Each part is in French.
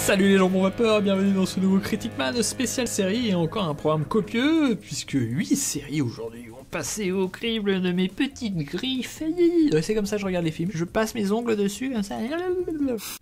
Salut les gens bon vapeur, bienvenue dans ce nouveau Critic Man spécial série et encore un programme copieux puisque 8 séries aujourd'hui vont passer au crible de mes petites griffes. C'est comme ça que je regarde les films, je passe mes ongles dessus comme ça.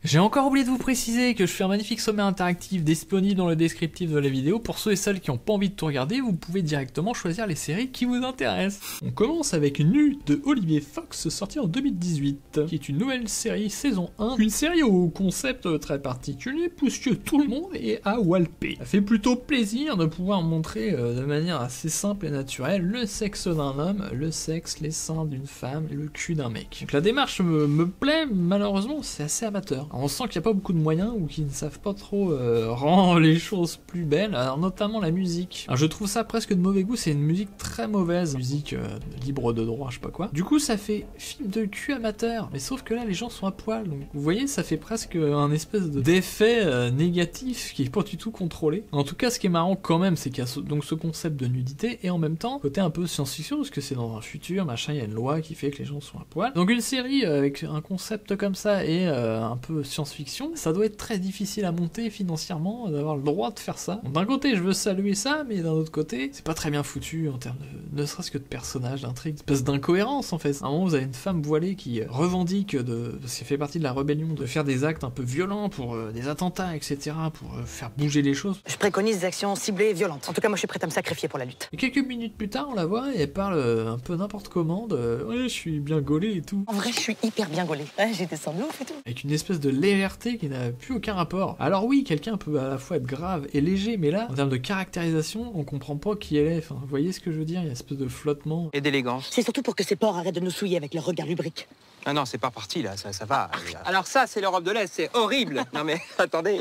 J'ai encore oublié de vous préciser que je fais un magnifique sommaire interactif disponible dans le descriptif de la vidéo. Pour ceux et celles qui n'ont pas envie de tout regarder, vous pouvez directement choisir les séries qui vous intéressent. On commence avec Nu de Olivier Fox, sorti en 2018, qui est une nouvelle série saison 1, une série au concept très particulier puisque tout le monde est à walper. Ça fait plutôt plaisir de pouvoir montrer de manière assez simple et naturelle le sexe d'un homme, le sexe, les seins d'une femme et le cul d'un mec. Donc la démarche me plaît, malheureusement c'est assez amateur. Alors, on sent qu'il n'y a pas beaucoup de moyens ou qu'ils ne savent pas trop rendre les choses plus belles, alors notamment la musique. Alors, je trouve ça presque de mauvais goût, c'est une musique très mauvaise, musique libre de droit, je sais pas quoi. Du coup ça fait film de cul amateur, mais sauf que là les gens sont à poil, donc vous voyez ça fait presque un espèce d'effet négatif qui est pas du tout contrôlé. En tout cas ce qui est marrant quand même c'est qu'il y a donc ce concept de nudité et en même temps côté un peu science-fiction parce que c'est dans un futur machin, il y a une loi qui fait que les gens sont à poil. Donc une série avec un concept comme ça et un peu science-fiction, ça doit être très difficile à monter financièrement d'avoir le droit de faire ça. D'un côté je veux saluer ça, mais d'un autre côté c'est pas très bien foutu en termes de ne serait-ce que de personnages, d'intrigue, espèce d'incohérence en fait. À un moment vous avez une femme voilée qui revendique parce qu'elle fait partie de la rébellion de faire des actes un peu violents pour des attentats etc. pour faire bouger les choses. Je préconise des actions ciblées et violentes. En tout cas, moi, je suis prête à me sacrifier pour la lutte. Et quelques minutes plus tard, on la voit et elle parle un peu n'importe comment de « Ouais, je suis bien gaulée et tout. » En vrai, je suis hyper bien gaulée. Ouais, j'ai descendu ouf et tout. Avec une espèce de légèreté qui n'a plus aucun rapport. Alors oui, quelqu'un peut à la fois être grave et léger, mais là, en termes de caractérisation, on comprend pas qui elle est. Enfin, vous voyez ce que je veux dire? Il y a une espèce de flottement. Et d'élégance. C'est surtout pour que ces porcs arrêtent de nous souiller avec leur regard lubrique. Ah non, c'est pas parti là, ça va. Alors ça, c'est l'Europe de l'Est, c'est horrible. Non mais, attendez.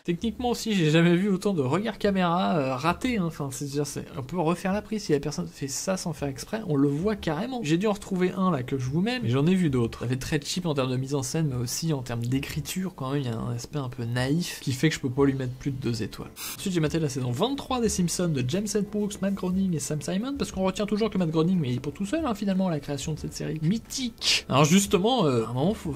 Techniquement aussi, j'ai jamais vu autant de regard caméra ratés. Hein. Enfin, c'est-à-dire, on peut refaire la prise si la personne fait ça sans faire exprès, on le voit carrément. J'ai dû en retrouver un là que je vous mets, mais j'en ai vu d'autres. Ça fait très cheap en termes de mise en scène, mais aussi en termes d'écriture quand même, il y a un aspect un peu naïf qui fait que je peux pas lui mettre plus de 2 étoiles. Ensuite, j'ai maté la saison 23 des Simpsons de James L. Brooks, Matt Groening et Sam Simon, parce qu'on retient toujours que Matt Groening, mais il est pour tout seul hein, finalement à la création de cette série mythique. Alors justement, à un moment, faut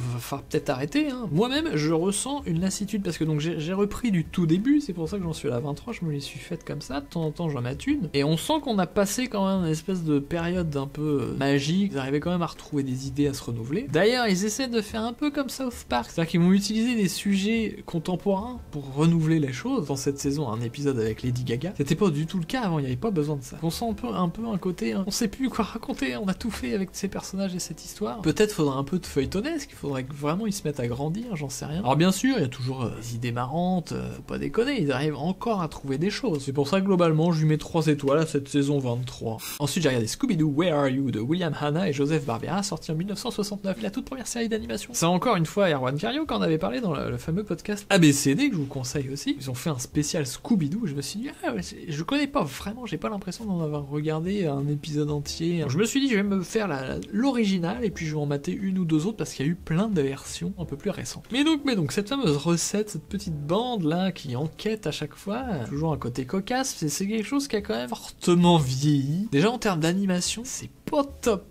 peut-être arrêter. Hein. Moi-même, je ressens une lassitude parce que donc j'ai repris du tout début, c'est pour ça que j'en suis à la 23, je me les suis faites comme ça, de temps en temps j'en mate une, et on sent qu'on a passé quand même une espèce de période un peu magique, ils arrivaient quand même à retrouver des idées, à se renouveler. D'ailleurs, ils essaient de faire un peu comme South Park, c'est-à-dire qu'ils vont utiliser des sujets contemporains pour renouveler les choses. Dans cette saison, un épisode avec Lady Gaga, c'était pas du tout le cas avant, il n'y avait pas besoin de ça. On sent un peu un côté, hein, on sait plus quoi raconter, on a tout fait avec ces personnages et cette histoire. Peut-être faudra un peu de feuilletonesque, il faudrait que vraiment ils se mettent à grandir, j'en sais rien. Alors bien sûr, il y a toujours des idées marrantes, faut pas déconner, ils arrivent encore à trouver des choses. C'est pour ça que globalement, je lui mets 3 étoiles à cette saison 23. Ensuite, j'ai regardé Scooby-Doo Where Are You de William Hanna et Joseph Barbera, sorti en 1969, la toute première série d'animation. C'est encore une fois Erwan Cario quand on avait parlé dans le fameux podcast ABCD, que je vous conseille aussi. Ils ont fait un spécial Scooby-Doo, je me suis dit, ah ouais, je connais pas vraiment, j'ai pas l'impression d'en avoir regardé un épisode entier. Donc, je me suis dit, je vais me faire l'original et puis je vais en mater une ou deux autres parce qu'il y a eu plein de versions un peu plus récentes. Mais donc, cette fameuse recette, cette petite bande là qui enquête à chaque fois, toujours un côté cocasse, c'est quelque chose qui a quand même fortement vieilli. Déjà en termes d'animation, c'est pas top.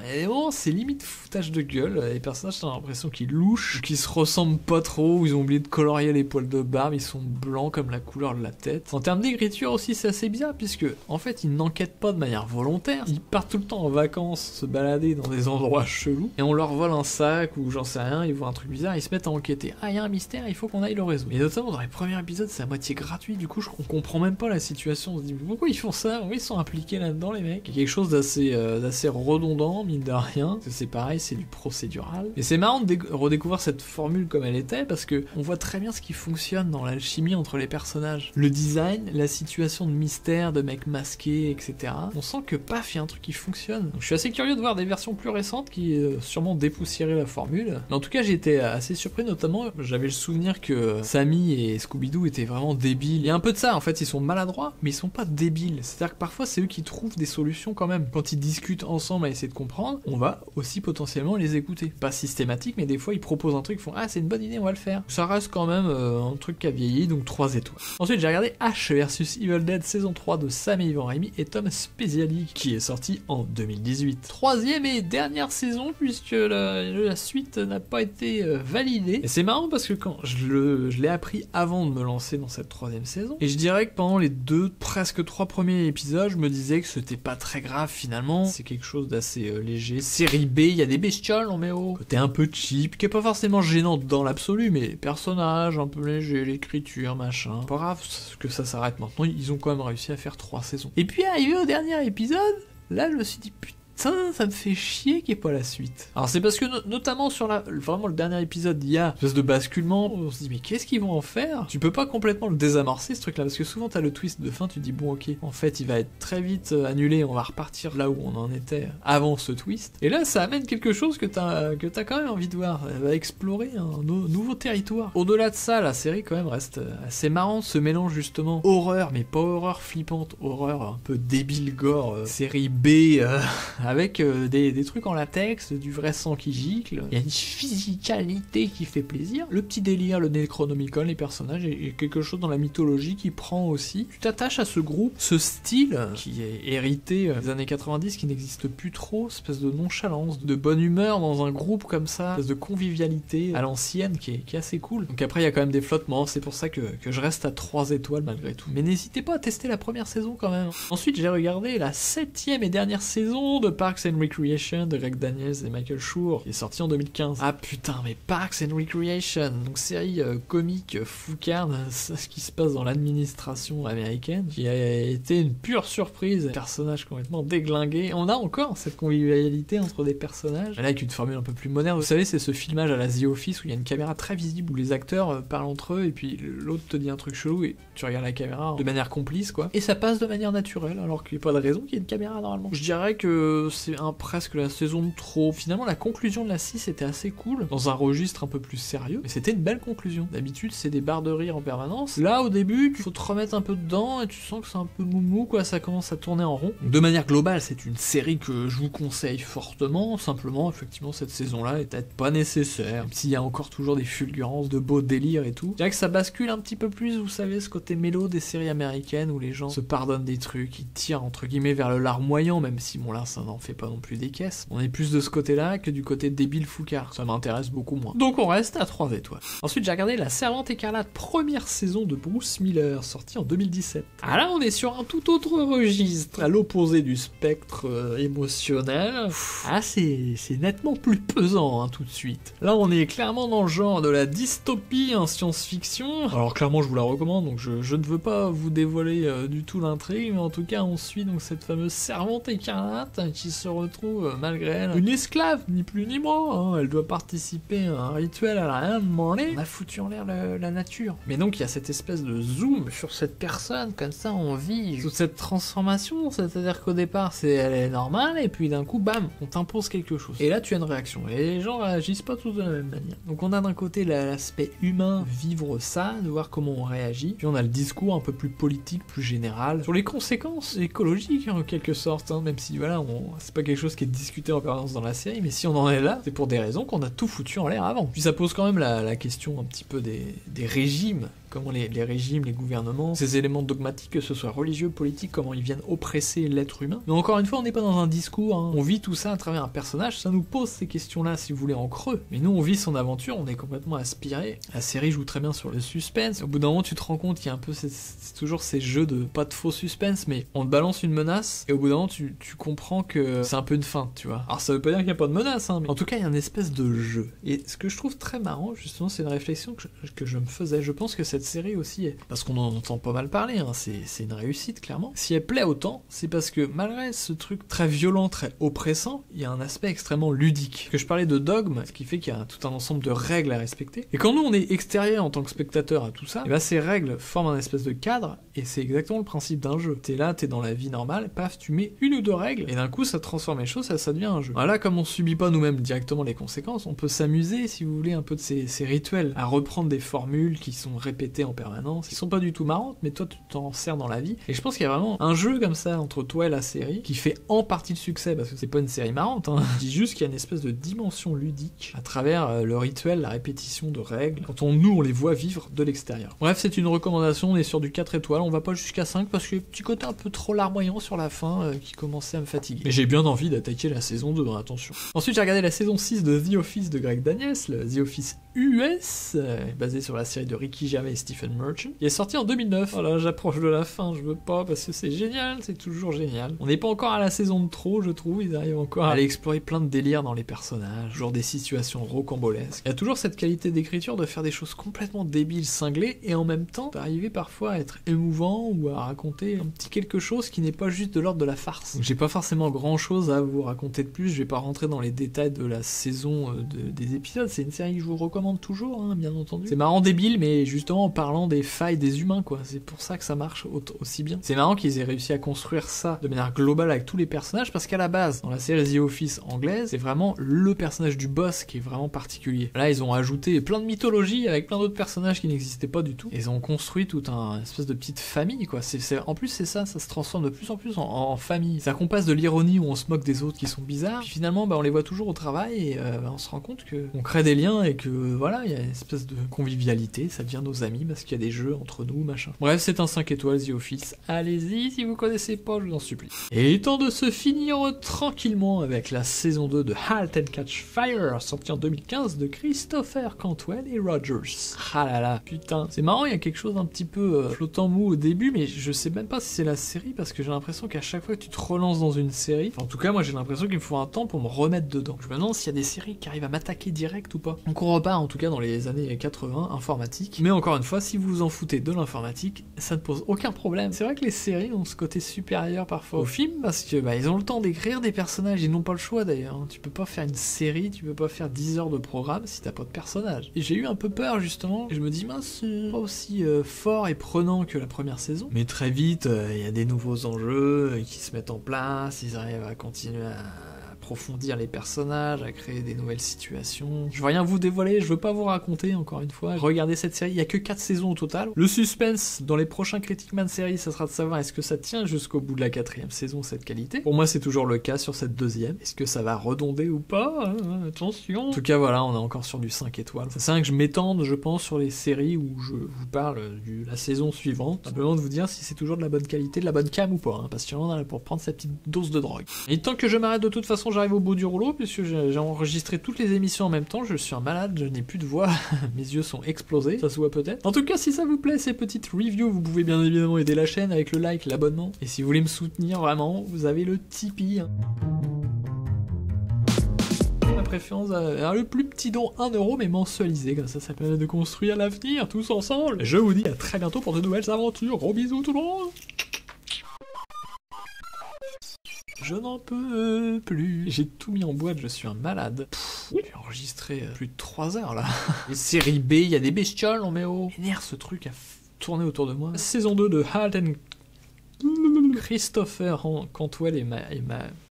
Et vraiment, c'est limite foutage de gueule. Les personnages, t'as l'impression qu'ils louchent, qu'ils se ressemblent pas trop, ils ont oublié de colorier les poils de barbe, ils sont blancs comme la couleur de la tête. En termes d'écriture aussi, c'est assez bien, puisque en fait, ils n'enquêtent pas de manière volontaire. Ils partent tout le temps en vacances, se balader dans des endroits chelous, et on leur vole un sac ou j'en sais rien, ils voient un truc bizarre, ils se mettent à enquêter. Ah, il y a un mystère, il faut qu'on aille le résoudre. Et notamment dans les premiers épisodes, c'est à moitié gratuit, du coup, on comprend même pas la situation. On se dit, pourquoi ils font ça? Pourquoi ils sont impliqués là-dedans, les mecs? Il y a quelque chose d'assez redondant, mine de rien. C'est pareil, c'est du procédural. Et c'est marrant de redécouvrir cette formule comme elle était, parce que on voit très bien ce qui fonctionne dans l'alchimie entre les personnages. Le design, la situation de mystère, de mecs masqués, etc. On sent que paf, il y a un truc qui fonctionne. Donc je suis assez curieux de voir des versions plus récentes qui sûrement dépoussiéraient la formule. Mais en tout cas, j'ai été assez surpris, notamment, j'avais le souvenir que Sammy et Scooby-Doo étaient vraiment débiles. Il y a un peu de ça, en fait, ils sont maladroits, mais ils sont pas débiles. C'est-à-dire que parfois, c'est eux qui trouvent des solutions quand même. Quand ils discutent discutent ensemble à essayer de comprendre, on va aussi potentiellement les écouter. Pas systématique, mais des fois ils proposent un truc, ils font ah c'est une bonne idée, on va le faire. Ça reste quand même un truc qui a vieilli, donc 3 étoiles. Ensuite j'ai regardé Ash vs Evil Dead saison 3 de Sam et Yvan Rémy et Tom Spezialy, qui est sorti en 2018. Troisième et dernière saison, puisque la suite n'a pas été validée. Et c'est marrant parce que quand je l'ai appris avant de me lancer dans cette troisième saison, et je dirais que pendant les presque 3 premiers épisodes, je me disais que c'était pas très grave finalement, c'est quelque chose d'assez léger. Série B, il y a des bestioles, on met au côté un peu cheap, qui est pas forcément gênant dans l'absolu, mais les personnages un peu légers, l'écriture, machin. Pas grave que ça s'arrête maintenant, ils ont quand même réussi à faire 3 saisons. Et puis arrivé au dernier épisode, là je me suis dit putain, ça me fait chier qu'il n'y ait pas la suite. Alors c'est parce que notamment sur vraiment le dernier épisode, il y a une espèce de basculement, on se dit mais qu'est-ce qu'ils vont en faire? Tu peux pas complètement le désamorcer ce truc là, parce que souvent t'as le twist de fin, tu te dis bon ok, en fait il va être très vite annulé, on va repartir là où on en était avant ce twist. Et là ça amène quelque chose que t'as quand même envie de voir, elle va explorer un nouveau territoire. Au-delà de ça, la série quand même reste assez marrante, ce mélange justement horreur, mais pas horreur flippante, horreur un peu débile gore, série B, avec des trucs en latex, du vrai sang qui gicle. Il y a une physicalité qui fait plaisir. Le petit délire, le Necronomicon, les personnages, et quelque chose dans la mythologie qui prend aussi. Tu t'attaches à ce groupe, ce style qui est hérité des années 90, qui n'existe plus trop, espèce de nonchalance, de bonne humeur dans un groupe comme ça, espèce de convivialité à l'ancienne qui est assez cool. Donc après il y a quand même des flottements, c'est pour ça que je reste à 3 étoiles malgré tout. Mais n'hésitez pas à tester la première saison quand même. Ensuite j'ai regardé la 7ème et dernière saison de Parks and Recreation de Greg Daniels et Michael Schur, qui est sorti en 2015. Ah putain, mais Parks and Recreation, donc série comique foucarde, ce qui se passe dans l'administration américaine, qui a été une pure surprise, personnages complètement déglingués. On a encore cette convivialité entre des personnages, là avec une formule un peu plus moderne. Vous savez, c'est ce filmage à la The Office où il y a une caméra très visible où les acteurs parlent entre eux et puis l'autre te dit un truc chelou et tu regardes la caméra de manière complice quoi. Et ça passe de manière naturelle alors qu'il n'y a pas de raison qu'il y ait une caméra normalement. Je dirais que c'est presque la saison de trop. Finalement, la conclusion de la 6 était assez cool, dans un registre un peu plus sérieux, mais c'était une belle conclusion. D'habitude, c'est des barres de rire en permanence. Là, au début, il faut te remettre un peu dedans, et tu sens que c'est un peu moumou, quoi, ça commence à tourner en rond. De manière globale, c'est une série que je vous conseille fortement, simplement, effectivement, cette saison-là est peut-être pas nécessaire, même s'il y a encore toujours des fulgurances de beaux délires et tout. Je dirais que ça bascule un petit peu plus, vous savez, ce côté mélo des séries américaines, où les gens se pardonnent des trucs, ils tirent, entre guillemets, vers le larmoyant, même si, bon là, ça n'en fait pas non plus des caisses. On est plus de ce côté-là que du côté débile foucard. Ça m'intéresse beaucoup moins. Donc on reste à 3 étoiles. Ensuite, j'ai regardé La Servante Écarlate, première saison de Bruce Miller, sortie en 2017. Ah là, on est sur un tout autre registre, à l'opposé du spectre émotionnel. Ah, c'est nettement plus pesant, hein, tout de suite. Là, on est clairement dans le genre de la dystopie en science-fiction. Alors clairement, je vous la recommande, donc je ne veux pas vous dévoiler du tout l'intrigue, mais en tout cas, on suit donc cette fameuse Servante Écarlate qui se retrouve malgré elle une esclave, ni plus ni moins, hein. Elle doit participer à un rituel, elle a rien demandé. On a foutu en l'air la nature. Mais donc il y a cette espèce de zoom sur cette personne, comme ça on vit toute cette transformation, c'est-à-dire qu'au départ elle est normale, et puis d'un coup bam, on t'impose quelque chose. Et là tu as une réaction, et les gens réagissent pas tous de la même manière. Donc on a d'un côté l'aspect humain, vivre ça, de voir comment on réagit, puis on a le discours un peu plus politique, plus général, sur les conséquences écologiques en quelque sorte, hein, même si voilà, c'est pas quelque chose qui est discuté en permanence dans la série, mais si on en est là, c'est pour des raisons qu'on a tout foutu en l'air avant. Puis ça pose quand même la question un petit peu des régimes, comment les régimes, les gouvernements, ces éléments dogmatiques, que ce soit religieux, politiques, comment ils viennent oppresser l'être humain. Mais encore une fois, on n'est pas dans un discours, hein. On vit tout ça à travers un personnage, ça nous pose ces questions-là, si vous voulez, en creux. Mais nous, on vit son aventure, on est complètement aspiré. La série joue très bien sur le suspense. Au bout d'un moment, tu te rends compte qu'il y a un peu c'est toujours ces jeux de, pas de faux suspense, mais on te balance une menace, et au bout d'un moment, tu comprends que c'est un peu une feinte, tu vois. Alors ça veut pas dire qu'il n'y a pas de menace, hein, mais en tout cas, il y a une espèce de jeu. Et ce que je trouve très marrant, justement, c'est une réflexion que je me faisais. Je pense que cette série aussi est, parce qu'on en entend pas mal parler, hein, c'est une réussite, clairement. Si elle plaît autant, c'est parce que malgré ce truc très violent, très oppressant, il y a un aspect extrêmement ludique. Que je parlais de dogme, ce qui fait qu'il y a tout un ensemble de règles à respecter. Et quand nous, on est extérieur en tant que spectateur à tout ça, et ben ces règles forment un espèce de cadre, et c'est exactement le principe d'un jeu. T'es là, t'es dans la vie normale, paf, tu mets une ou deux règles, et d'un coup, ça transforme les choses, ça devient un jeu. Voilà, comme on subit pas nous-mêmes directement les conséquences, on peut s'amuser, si vous voulez, un peu de ces rituels, à reprendre des formules qui sont répétées répéter en permanence, qui sont pas du tout marrantes, mais toi tu t'en sers dans la vie. Et je pense qu'il y a vraiment un jeu comme ça entre toi et la série qui fait en partie le succès, parce que c'est pas une série marrante, hein. Je dis juste qu'il y a une espèce de dimension ludique à travers le rituel, la répétition de règles, quand on les voit vivre de l'extérieur. Bref, c'est une recommandation, on est sur du 4 étoiles, on va pas jusqu'à 5 parce qu'il y a un petit côté un peu trop larmoyant sur la fin qui commençait à me fatiguer. Mais j'ai bien envie d'attaquer la saison 2, hein, attention. Ensuite, j'ai regardé la saison 6 de The Office de Greg Daniels, le The Office US, basé sur la série de Ricky Gervais et Stephen Merchant. Il est sorti en 2009. Voilà, j'approche de la fin, je veux pas, parce que c'est génial, c'est toujours génial. On n'est pas encore à la saison de trop, je trouve, ils arrivent encore à aller explorer plein de délires dans les personnages, genre des situations rocambolesques. Il y a toujours cette qualité d'écriture de faire des choses complètement débiles, cinglées, et en même temps, d'arriver parfois à être émouvant ou à raconter un petit quelque chose qui n'est pas juste de l'ordre de la farce. Donc j'ai pas forcément grand chose à vous raconter de plus, je vais pas rentrer dans les détails de la saison des épisodes, c'est une série que je vous recommande toujours, hein, bien entendu. C'est marrant débile, mais justement en parlant des failles des humains, quoi. C'est pour ça que ça marche aussi bien. C'est marrant qu'ils aient réussi à construire ça de manière globale avec tous les personnages, parce qu'à la base, dans la série The Office anglaise, c'est vraiment le personnage du boss qui est vraiment particulier. Là, ils ont ajouté plein de mythologie avec plein d'autres personnages qui n'existaient pas du tout. Ils ont construit toute une espèce de petite famille, quoi. En plus, c'est ça se transforme de plus en plus en famille. Ça qu'on passe de l'ironie où on se moque des autres qui sont bizarres, puis finalement, on les voit toujours au travail et on se rend compte qu'on crée des liens et que voilà, il y a une espèce de convivialité, ça devient nos amis parce qu'il y a des jeux entre nous, machin. Bref, c'est un 5 étoiles The Office. Allez-y, si vous connaissez pas, je vous en supplie. Et il est temps de se finir tranquillement avec la saison 2 de Halt and Catch Fire, sortie en 2015 de Christopher Cantwell et Rogers. Ah là là, putain. C'est marrant, il y a quelque chose un petit peu flottant mou au début, mais je sais même pas si c'est la série parce que j'ai l'impression qu'à chaque fois que tu te relances dans une série, enfin, en tout cas, moi j'ai l'impression qu'il me faut un temps pour me remettre dedans. Je me demande s'il y a des séries qui arrivent à m'attaquer direct ou pas. Donc on repart en tout cas dans les années 80, informatique. Mais encore une fois, si vous vous en foutez de l'informatique, ça ne pose aucun problème. C'est vrai que les séries ont ce côté supérieur parfois aux films parce que ils ont le temps d'écrire des personnages, ils n'ont pas le choix d'ailleurs. Tu peux pas faire une série, tu peux pas faire 10 heures de programme si t'as pas de personnages. Et j'ai eu un peu peur justement, et je me dis mince, c'est pas aussi fort et prenant que la première saison. Mais très vite, il y a des nouveaux enjeux qui se mettent en place, ils arrivent à continuer à approfondir les personnages, à créer des nouvelles situations. Je veux rien vous dévoiler, je veux pas vous raconter encore une fois. Regardez cette série, il y a que 4 saisons au total. Le suspense dans les prochains Critic Man séries, ça sera de savoir est-ce que ça tient jusqu'au bout de la 4e saison cette qualité. Pour moi, c'est toujours le cas sur cette 2e. Est-ce que ça va redonder ou pas? Attention. En tout cas, voilà, on est encore sur du 5 étoiles. Ça sert à rien que je m'étende, je pense, sur les séries où je vous parle de la saison suivante. Simplement de vous dire si c'est toujours de la bonne qualité, de la bonne cam ou pas, hein, parce qu'il y en a pour prendre sa petite dose de drogue. Et tant que je m'arrête, de toute façon, j'arrive au bout du rouleau, puisque j'ai enregistré toutes les émissions en même temps, je suis un malade, je n'ai plus de voix, mes yeux sont explosés, ça se voit peut-être. En tout cas, si ça vous plaît, ces petites reviews, vous pouvez bien évidemment aider la chaîne avec le like, l'abonnement, et si vous voulez me soutenir vraiment, vous avez le Tipeee. Ma préférence, le plus petit don 1€, mais mensualisé, comme ça permet de construire l'avenir tous ensemble. Je vous dis à très bientôt pour de nouvelles aventures, gros bisous tout le monde. Je n'en peux plus. J'ai tout mis en boîte, je suis un malade. J'ai enregistré plus de 3 heures là. Les séries B, il y a des bestioles, on met au... Énerve ce truc à tourner autour de moi. Saison 2 de Halt and... Christopher Cantwell et ma...